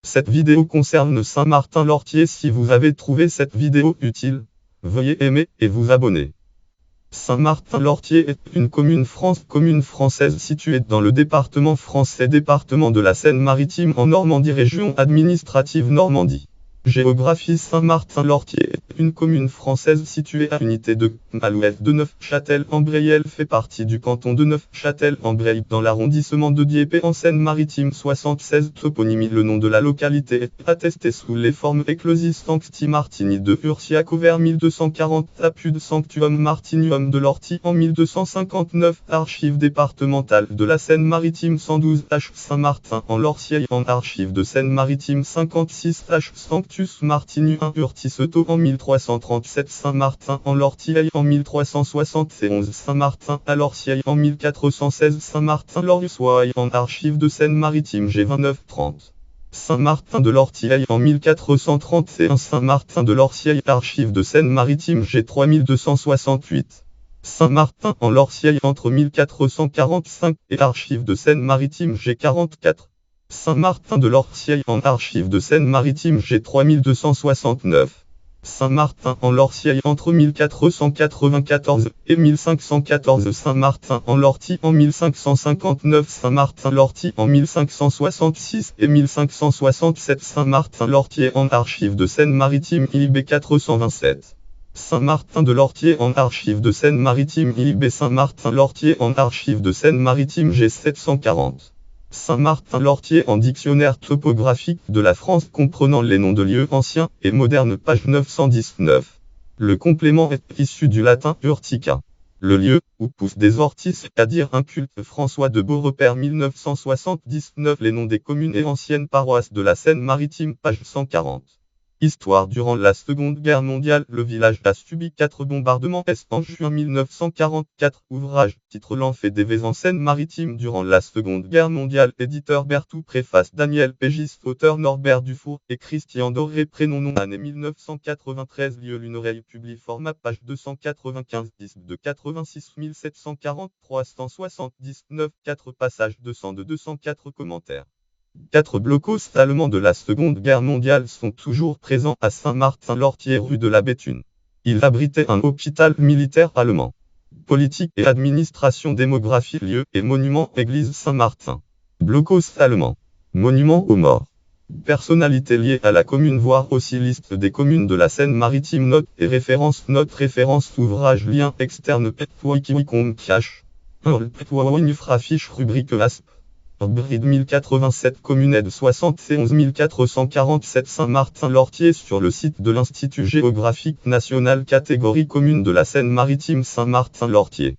Cette vidéo concerne Saint-Martin-l'Ortier. Si vous avez trouvé cette vidéo utile, veuillez aimer et vous abonner. Saint-Martin-l'Ortier est une commune française située dans le département français département de la Seine-Maritime en Normandie, région administrative Normandie. Géographie: Saint-Martin-l'Ortier est une commune française située à unité de à l'ouest de Neufchâtel-en-Brie. Elle fait partie du canton de Neufchâtel-en-Brie dans l'arrondissement de Dieppe en Seine-Maritime. 76 Toponymie: le nom de la localité est attesté sous les formes Ecclesis Sancti Martini de Ursiaco vers 1240, Apud Sanctuum Martinium de l'Ortie en 1259, Archives départementales de la Seine-Maritime 112 H. Saint-Martin en l'Ortier en Archives de Seine-Maritime 56 H. Sanctus Martini 1 Urticeto en 1337, Saint-Martin en l'Ortier en 1371, Saint-Martin à l'Ortier en 1416, Saint-Martin-l'Orsoy en Archives de Seine-Maritime G29 30. Saint-Martin de l'Ortier en 1431, Saint-Martin de l'Ortier Archives de Seine-Maritime G3268. Saint-Martin en l'Ortier entre 1445 et Archives de Seine-Maritime G44. Saint-Martin de l'Ortier en Archives de Seine-Maritime G3269. Saint-Martin en l'Ortier entre 1494 et 1514, Saint-Martin en l'Ortie en 1559, Saint-Martin-l'Ortie en 1566 et 1567, Saint-Martin-l'Ortier en Archives de Seine-Maritime IB 427. Saint-Martin de l'Ortier en Archives de Seine-Maritime IB Saint-Martin-l'Ortier en Archives de Seine-Maritime G740. Saint-Martin-l'Ortier en dictionnaire topographique de la France comprenant les noms de lieux anciens et modernes, page 919. Le complément est issu du latin urtica. Le lieu où poussent des orties, c'est-à-dire un culte. François de Beaurepaire 1979. Les noms des communes et anciennes paroisses de la Seine-Maritime, page 140. Histoire: durant la Seconde Guerre mondiale, le village a subi 4 bombardements en juin 1944. Ouvrage, titre: L'Enfer des Vés en Seine-Maritime durant la Seconde Guerre mondiale. Éditeur Berthoud. Préface: Daniel Pégis. Auteur: Norbert Dufour et Christian Doré. Prénom, nom, année 1993. Lieu: L'Une Oreille. Publie format page 295. Disque de 86 740 379. 4 passages 202-204 commentaires. 4 blocos allemands de la Seconde Guerre mondiale sont toujours présents à Saint-Martin-l'Ortier, rue de la Béthune. Ils abritaient un hôpital militaire allemand. Politique et administration. Démographie, lieux et monuments. Église Saint-Martin. Blocos allemands. Monuments aux morts. Personnalités liées à la commune. Voir aussi liste des communes de la Seine-Maritime. Notes et références. Notes, références, ouvrages, liens externes. Wikiwicom cache. Fiche rubrique ASP. Bride 1087, Communed 71 447, Saint-Martin-l'Ortier. Sur le site de l'Institut géographique national, catégorie commune de la Seine-Maritime, Saint-Martin-l'Ortier.